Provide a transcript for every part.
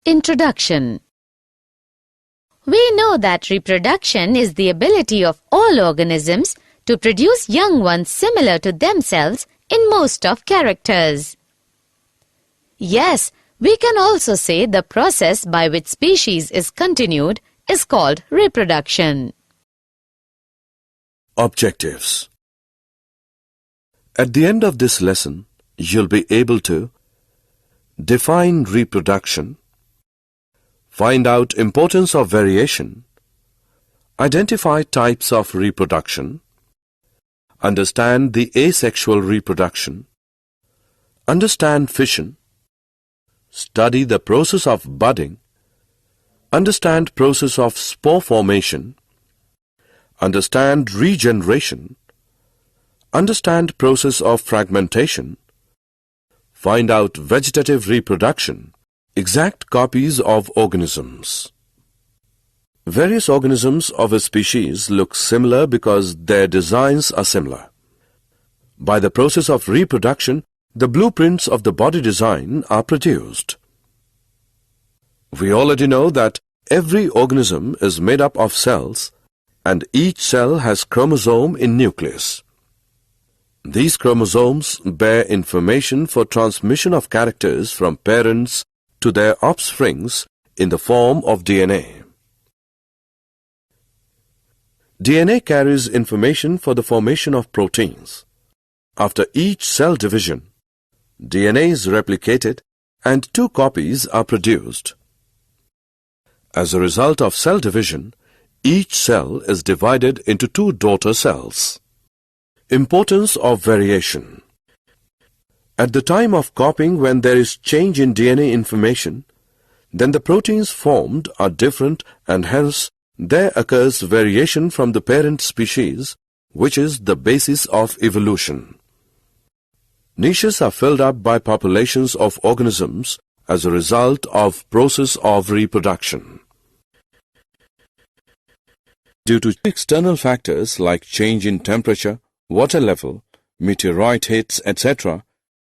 Introduction. We know that reproduction is the ability of all organisms to produce young ones similar to themselves in most of characters. Yes, we can also say the process by which species is continued is called reproduction. Objectives. At the end of this lesson, you'll be able to define reproduction, find out importance of variation, identify types of reproduction, understand the asexual reproduction, understand fission, study the process of budding, understand process of spore formation, understand regeneration, understand process of fragmentation, find out vegetative reproduction, exact copies of organisms. Various organisms of a species look similar because their designs are similar. By the process of reproduction, the blueprints of the body design are produced. We already know that every organism is made up of cells and each cell has chromosome in nucleus. These chromosomes bear information for transmission of characters from parents to their offsprings in the form of DNA. DNA carries information for the formation of proteins. After each cell division, DNA is replicated and 2 copies are produced. As a result of cell division, each cell is divided into 2 daughter cells. Importance of variation. At the time of copying, when there is change in DNA information, then the proteins formed are different and hence there occurs variation from the parent species, which is the basis of evolution. Niches are filled up by populations of organisms as a result of process of reproduction. Due to external factors like change in temperature, water level, meteorite hits, etc.,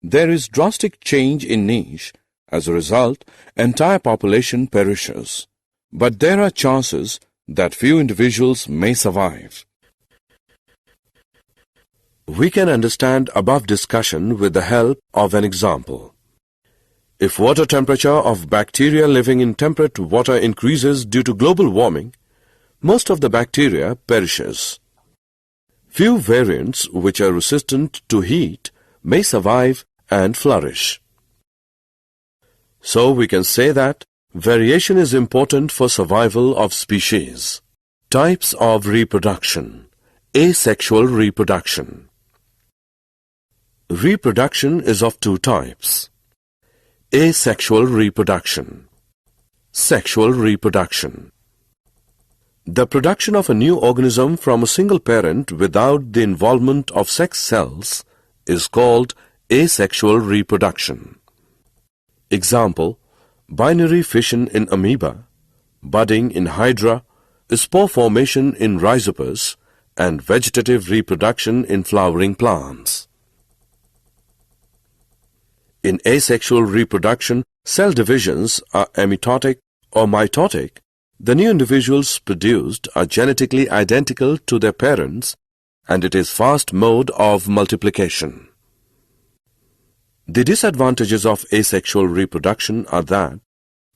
there is drastic change in niche. As a result, entire population perishes. But there are chances that few individuals may survive. We can understand above discussion with the help of an example. If water temperature of bacteria living in temperate water increases due to global warming, most of the bacteria perishes. Few variants which are resistant to heat may survive and flourish. So we can say that variation is important for survival of species. Types of reproduction. Asexual reproduction. Reproduction is of 2 types. Asexual reproduction. Sexual reproduction. The production of a new organism from a single parent without the involvement of sex cells is called asexual reproduction. Example, binary fission in amoeba, budding in hydra, spore formation in rhizopus, and vegetative reproduction in flowering plants. In asexual reproduction, cell divisions are amitotic or mitotic. The new individuals produced are genetically identical to their parents, and it is fast mode of multiplication. The disadvantages of asexual reproduction are that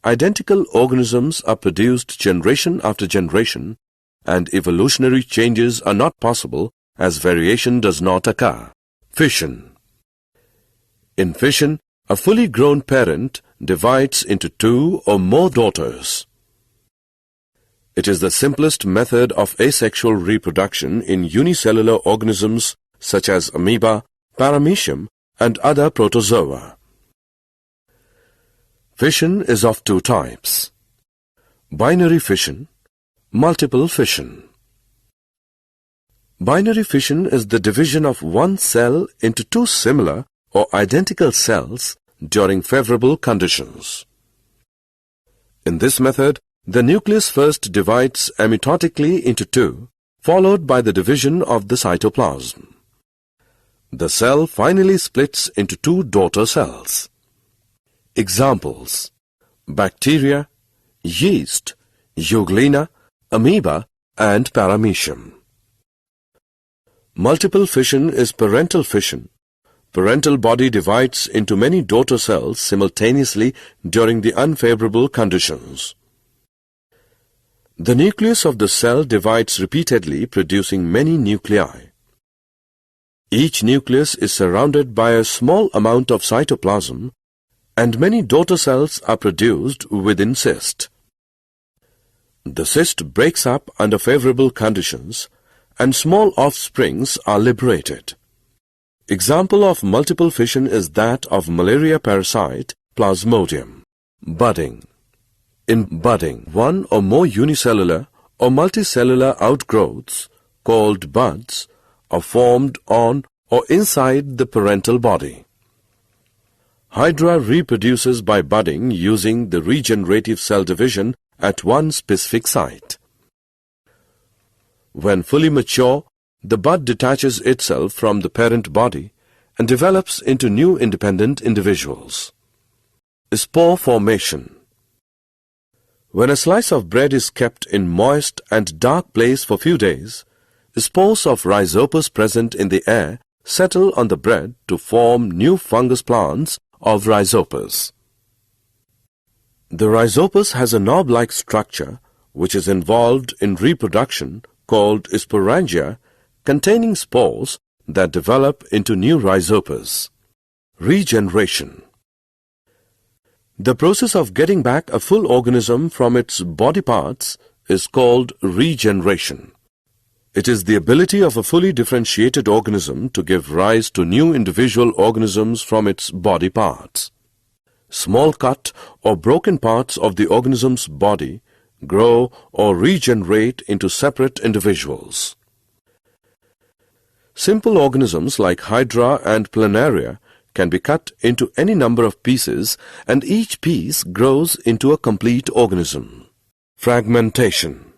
identical organisms are produced generation after generation, and evolutionary changes are not possible as variation does not occur. Fission. In fission, a fully grown parent divides into 2 or more daughters. It is the simplest method of asexual reproduction in unicellular organisms such as amoeba, paramecium, and other protozoa. Fission is of 2 types. Binary fission, multiple fission. Binary fission is the division of one cell into 2 similar or identical cells during favorable conditions. In this method, the nucleus first divides amitotically into 2, followed by the division of the cytoplasm. The cell finally splits into 2 daughter cells. Examples: bacteria, yeast, euglena, amoeba, and paramecium. Multiple fission is parental fission. Parental body divides into many daughter cells simultaneously during the unfavorable conditions. The nucleus of the cell divides repeatedly, producing many nuclei. Each nucleus is surrounded by a small amount of cytoplasm, and many daughter cells are produced within cyst. The cyst breaks up under favorable conditions, and small offsprings are liberated. Example of multiple fission is that of malaria parasite Plasmodium. Budding. In budding, one or more unicellular or multicellular outgrowths, called buds, are formed on or inside the parental body. Hydra reproduces by budding using the regenerative cell division at one specific site. When fully mature, the bud detaches itself from the parent body and develops into new independent individuals. Spore formation. When a slice of bread is kept in moist and dark place for few days, spores of rhizopus present in the air settle on the bread to form new fungus plants of rhizopus. The rhizopus has a knob-like structure which is involved in reproduction called sporangia, containing spores that develop into new rhizopus. Regeneration. The process of getting back a full organism from its body parts is called regeneration. It is the ability of a fully differentiated organism to give rise to new individual organisms from its body parts. Small cut or broken parts of the organism's body grow or regenerate into separate individuals. Simple organisms like Hydra and Planaria can be cut into any number of pieces, and each piece grows into a complete organism. Fragmentation.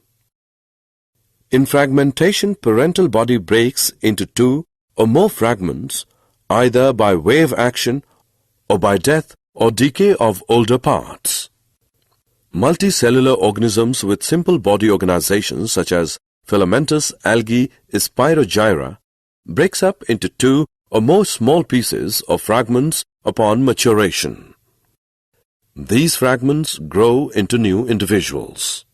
In fragmentation, parental body breaks into two or more fragments, either by wave action or by death or decay of older parts. Multicellular organisms with simple body organizations such as filamentous algae Spirogyra breaks up into two or more small pieces or fragments upon maturation. These fragments grow into new individuals.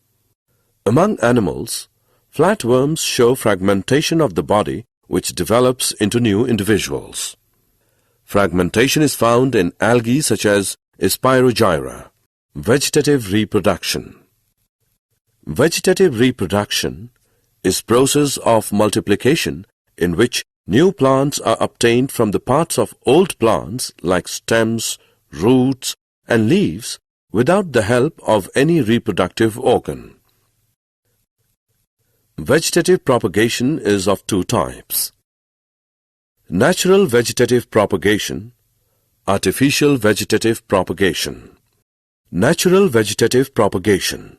Among animals, flatworms show fragmentation of the body which develops into new individuals. Fragmentation is found in algae such as Spirogyra. Vegetative reproduction. Vegetative reproduction is process of multiplication in which new plants are obtained from the parts of old plants like stems, roots, and leaves without the help of any reproductive organ. Vegetative propagation is of two types: natural vegetative propagation, artificial vegetative propagation. Natural vegetative propagation.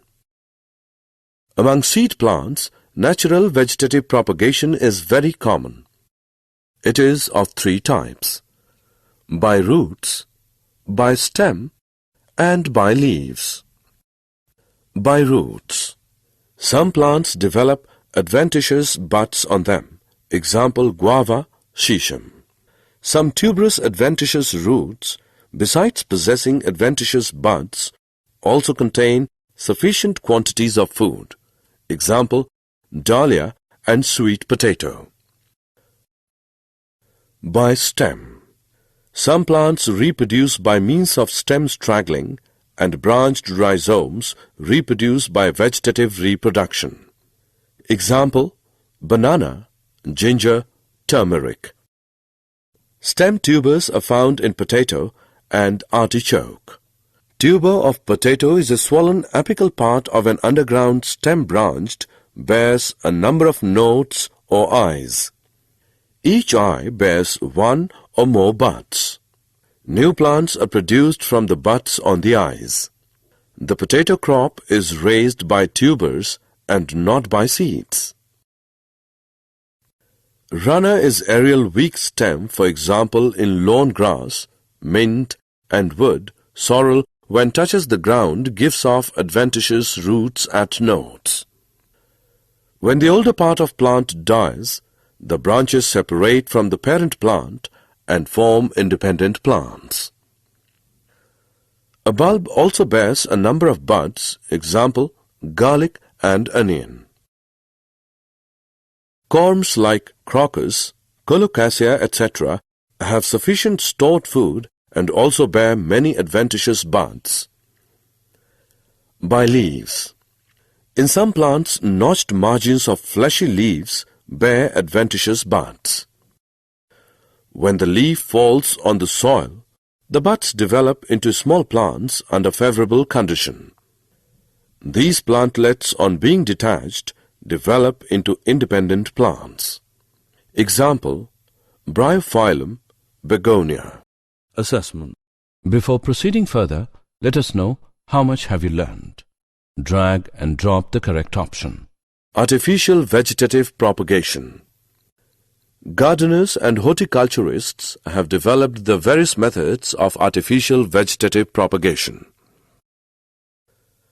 Among seed plants, natural vegetative propagation is very common. It is of three types: by roots, by stem, and by leaves. By roots. Some plants develop adventitious buds on them. Example, guava, shisham. Some tuberous adventitious roots, besides possessing adventitious buds, also contain sufficient quantities of food. Example, dahlia and sweet potato. By stem. Some plants reproduce by means of stem straggling, and branched rhizomes reproduce by vegetative reproduction. Example, banana, ginger, turmeric. Stem tubers are found in potato and artichoke. Tuber of potato is a swollen apical part of an underground stem branched, bears a number of nodes or eyes. Each eye bears one or more buds. New plants are produced from the buds on the eyes. The potato crop is raised by tubers and not by seeds. Runner is aerial weak stem, for example in lawn grass, mint, and wood, sorrel, when touches the ground, gives off adventitious roots at nodes. When the older part of plant dies, the branches separate from the parent plant and form independent plants. A bulb also bears a number of buds, example, garlic and onion. Corms like crocus, colocasia, etc. have sufficient stored food and also bear many adventitious buds. By leaves. In some plants, notched margins of fleshy leaves bear adventitious buds. When the leaf falls on the soil, the buds develop into small plants under favorable condition. These plantlets, on being detached, develop into independent plants. Example, Bryophyllum, begonia. Assessment. Before proceeding further, let us know how much have you learned. Drag and drop the correct option. Artificial vegetative propagation. Gardeners and horticulturists have developed the various methods of artificial vegetative propagation.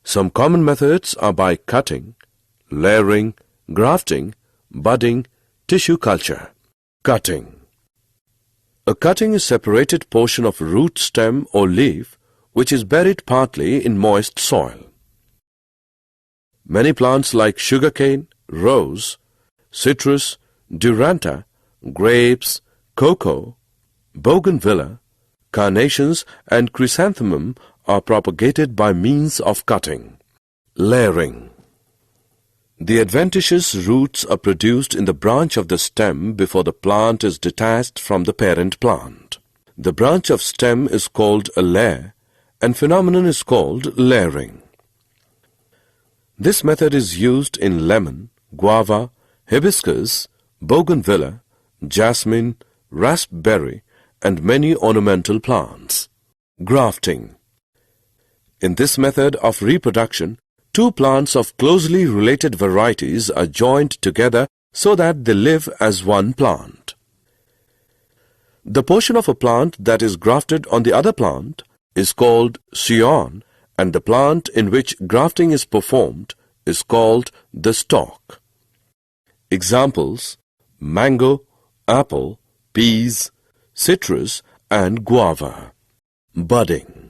Some common methods are by cutting, layering, grafting, budding, tissue culture. Cutting. A cutting is separated portion of root, stem or leaf which is buried partly in moist soil. Many plants like sugarcane, rose, citrus, duranta, grapes, cocoa, bougainvillea, carnations and chrysanthemum are propagated by means of cutting. Layering. The adventitious roots are produced in the branch of the stem before the plant is detached from the parent plant. The branch of stem is called a layer and phenomenon is called layering. This method is used in lemon, guava, hibiscus, bougainvillea, jasmine, raspberry, and many ornamental plants. Grafting. In this method of reproduction, two plants of closely related varieties are joined together so that they live as one plant. The portion of a plant that is grafted on the other plant is called scion, and the plant in which grafting is performed is called the stalk. Examples: mango, apple, peas, citrus, and guava. Budding.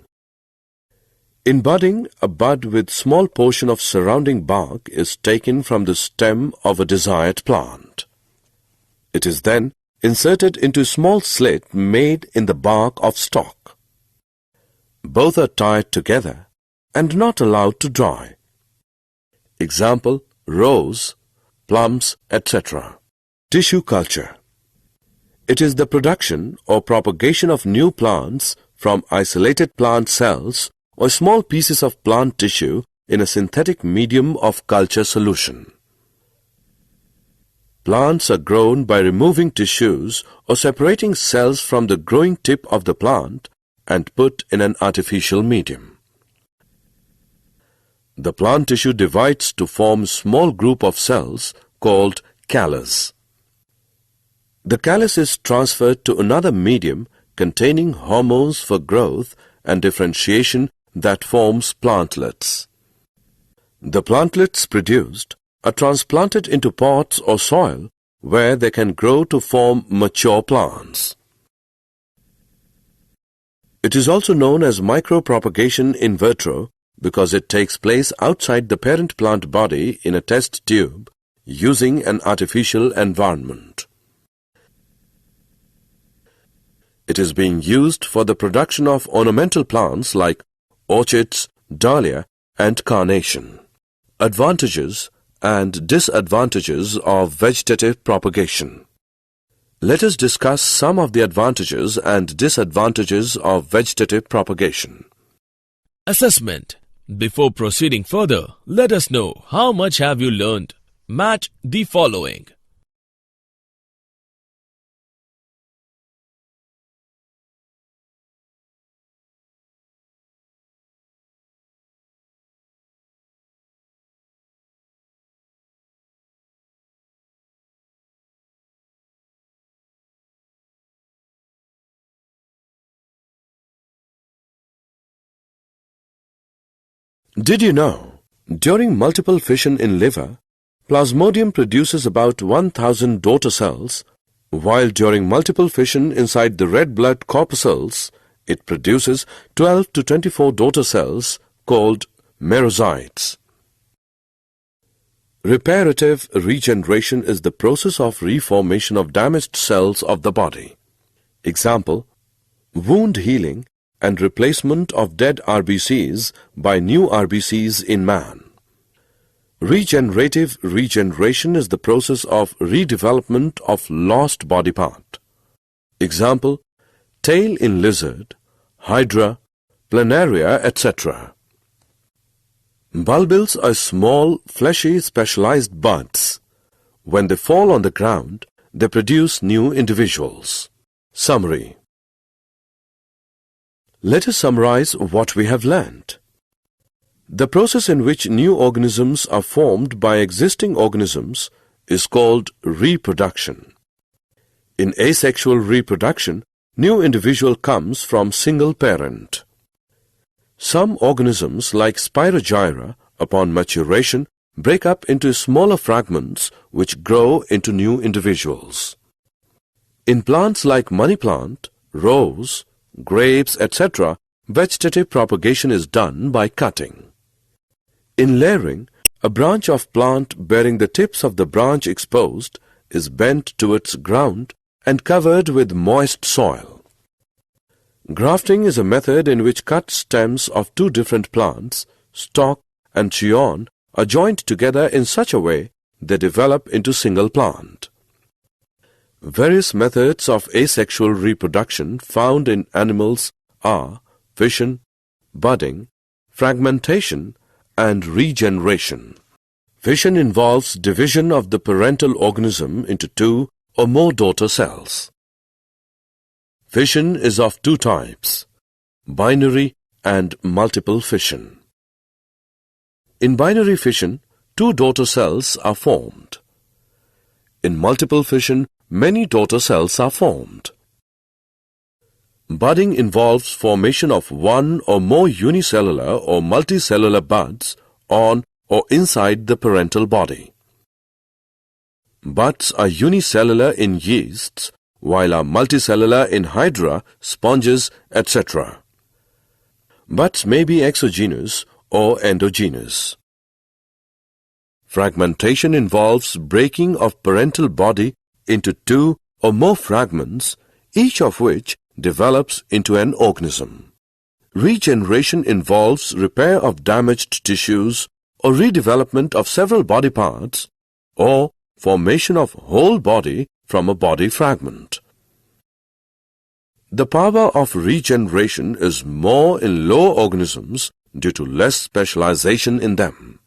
In budding, a bud with small portion of surrounding bark is taken from the stem of a desired plant. It is then inserted into a small slit made in the bark of stalk. Both are tied together and not allowed to dry. Example, rose, plums, etc. Tissue culture. It is the production or propagation of new plants from isolated plant cells or small pieces of plant tissue in a synthetic medium of culture solution. Plants are grown by removing tissues or separating cells from the growing tip of the plant and put in an artificial medium. The plant tissue divides to form a small group of cells called callus. The callus is transferred to another medium containing hormones for growth and differentiation that forms plantlets. The plantlets produced are transplanted into pots or soil where they can grow to form mature plants. It is also known as micropropagation in vitro because it takes place outside the parent plant body in a test tube using an artificial environment. It is being used for the production of ornamental plants like orchids, dahlia, and carnation. Advantages and disadvantages of vegetative propagation. Let us discuss some of the advantages and disadvantages of vegetative propagation. Assessment. Before proceeding further, let us know how much have you learned. Match the following. Did you know, during multiple fission in liver, Plasmodium produces about 1000 daughter cells, while during multiple fission inside the red blood corpuscles, it produces 12 to 24 daughter cells called merocytes. Reparative regeneration is the process of reformation of damaged cells of the body. Example, wound healing and replacement of dead RBCs by new RBCs in man. Regenerative regeneration is the process of redevelopment of lost body part. Example, tail in lizard, hydra, planaria, etc. Bulbils are small, fleshy, specialized buds. When they fall on the ground, they produce new individuals. Summary. Let us summarize what we have learned. The process in which new organisms are formed by existing organisms is called reproduction. In asexual reproduction, new individual comes from single parent. Some organisms like Spirogyra, upon maturation, break up into smaller fragments which grow into new individuals. In plants like money plant, rose, grapes, etc., vegetative propagation is done by cutting. In layering, a branch of plant bearing the tips of the branch exposed is bent towards ground and covered with moist soil. Grafting is a method in which cut stems of two different plants, stalk and chyon, are joined together in such a way they develop into single plant. Various methods of asexual reproduction found in animals are fission, budding, fragmentation, and regeneration. Fission involves division of the parental organism into two or more daughter cells. Fission is of two types, binary and multiple fission. In binary fission, two daughter cells are formed. In multiple fission, many daughter cells are formed. Budding involves formation of one or more unicellular or multicellular buds on or inside the parental body. Buds are unicellular in yeasts, while are multicellular in hydra, sponges, etc. Buds may be exogenous or endogenous. Fragmentation involves breaking of parental body into two or more fragments, each of which develops into an organism. Regeneration involves repair of damaged tissues or redevelopment of several body parts or formation of whole body from a body fragment. The power of regeneration is more in lower organisms due to less specialization in them.